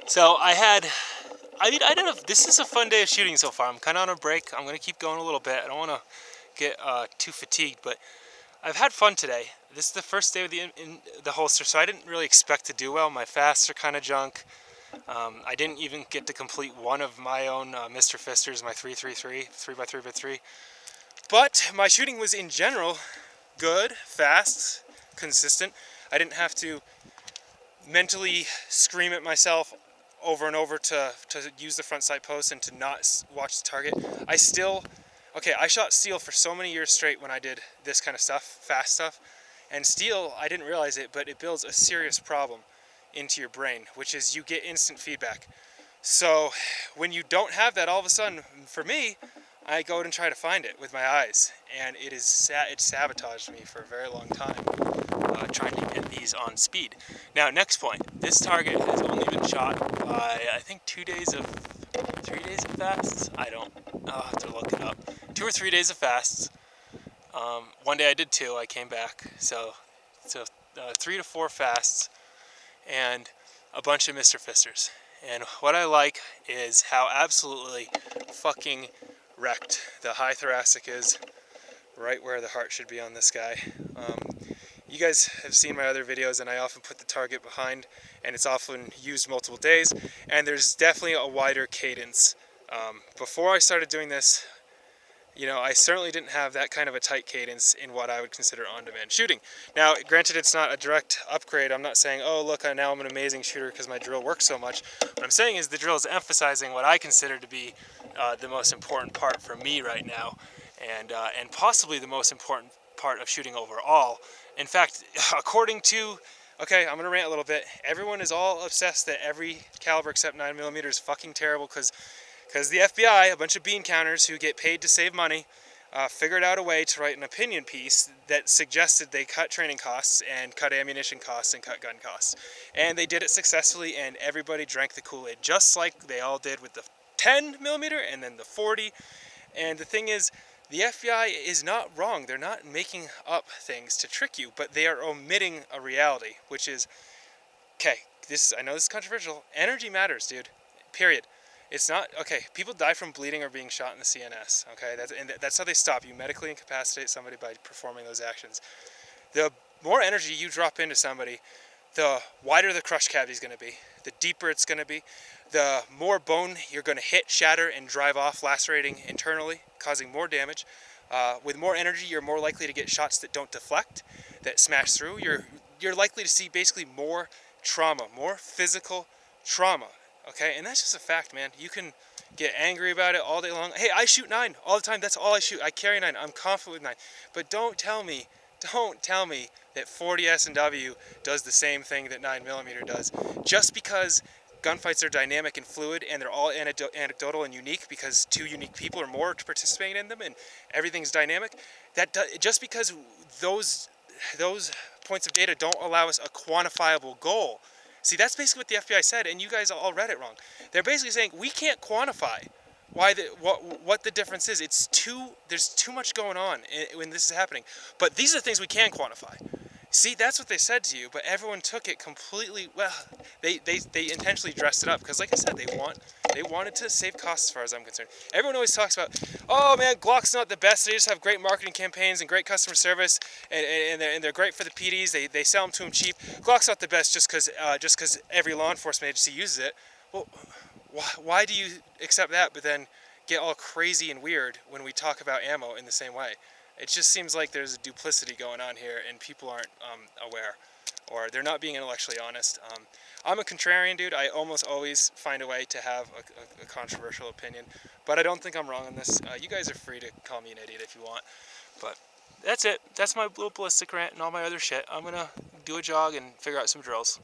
So I don't know, this is a fun day of shooting so far. I'm kind of on a break. I'm going to keep going a little bit. I don't want to get too fatigued, but I've had fun today. This is the first day of in the holster, so I didn't really expect to do well. My fasts are kind of junk. I didn't even get to complete one of my own Mr. Fisters, my 3-3-3, 3x3x3. But my shooting was in general good, fast, consistent. I didn't have to mentally scream at myself over and over to use the front sight post and to not watch the target. I shot steel for so many years straight when I did this kind of stuff, fast stuff. And steel, I didn't realize it, but it builds a serious problem into your brain, which is you get instant feedback. So when you don't have that, all of a sudden, for me, I go out and try to find it with my eyes, and it sabotaged me for a very long time, trying to get these on speed. Now, next point, this target has only been shot by, I think, 3 days of fasts. I'll have to look it up. 2 or 3 days of fasts. One day I did 2, I came back, so 3 to 4 fasts, and a bunch of Mr. Fisters. And what I like is how absolutely fucking wrecked the high thoracic is, right where the heart should be on this guy. You guys have seen my other videos, and I often put the target behind, and it's often used multiple days, and there's definitely a wider cadence. Before I started doing this, I certainly didn't have that kind of a tight cadence in what I would consider on-demand shooting. Now, granted, it's not a direct upgrade. I'm not saying, oh, look, now I'm an amazing shooter because my drill works so much. What I'm saying is the drill is emphasizing what I consider to be the most important part for me right now, and possibly the most important part of shooting overall. In fact, according to, okay, I'm going to rant a little bit. Everyone is all obsessed that every caliber except 9mm is fucking terrible because the FBI, a bunch of bean counters who get paid to save money, figured out a way to write an opinion piece that suggested they cut training costs and cut ammunition costs and cut gun costs. And they did it successfully, and everybody drank the Kool-Aid, just like they all did with the 10mm and then the 40. And the thing is, the FBI is not wrong. They're not making up things to trick you, but they are omitting a reality, which is, okay, I know this is controversial. Energy matters, dude. Period. It's not, okay, people die from bleeding or being shot in the CNS, okay? That's how they stop. You medically incapacitate somebody by performing those actions. The more energy you drop into somebody, the wider the crush cavity is going to be, the deeper it's going to be, the more bone you're going to hit, shatter, and drive off, lacerating internally, causing more damage. With more energy, you're more likely to get shots that don't deflect, that smash through. You're likely to see basically more trauma, more physical trauma. Okay, and that's just a fact, man. You can get angry about it all day long. Hey, I shoot 9 all the time. That's all I shoot. I carry 9. I'm confident with 9. But don't tell me that 40 S&W does the same thing that 9mm does. Just because gunfights are dynamic and fluid, and they're all anecdotal and unique because 2 unique people or more participating in them, and everything's dynamic. Just because those points of data don't allow us a quantifiable goal. See, that's basically what the FBI said, and you guys all read it wrong. They're basically saying we can't quantify what the difference is. There's too much going on when this is happening. But these are the things we can quantify. See, that's what they said to you, but everyone took it completely, well, they intentionally dressed it up, because like I said, they wanted to save costs as far as I'm concerned. Everyone always talks about, oh man, Glock's not the best, they just have great marketing campaigns and great customer service, and they're great for the PDs, they sell them to them cheap. Glock's not the best just because every law enforcement agency uses it. Well, why do you accept that, but then get all crazy and weird when we talk about ammo in the same way? It just seems like there's a duplicity going on here, and people aren't aware, or they're not being intellectually honest. I'm a contrarian, dude. I almost always find a way to have a controversial opinion, but I don't think I'm wrong on this. You guys are free to call me an idiot if you want, but that's it. That's my little ballistic rant and all my other shit. I'm gonna do a jog and figure out some drills.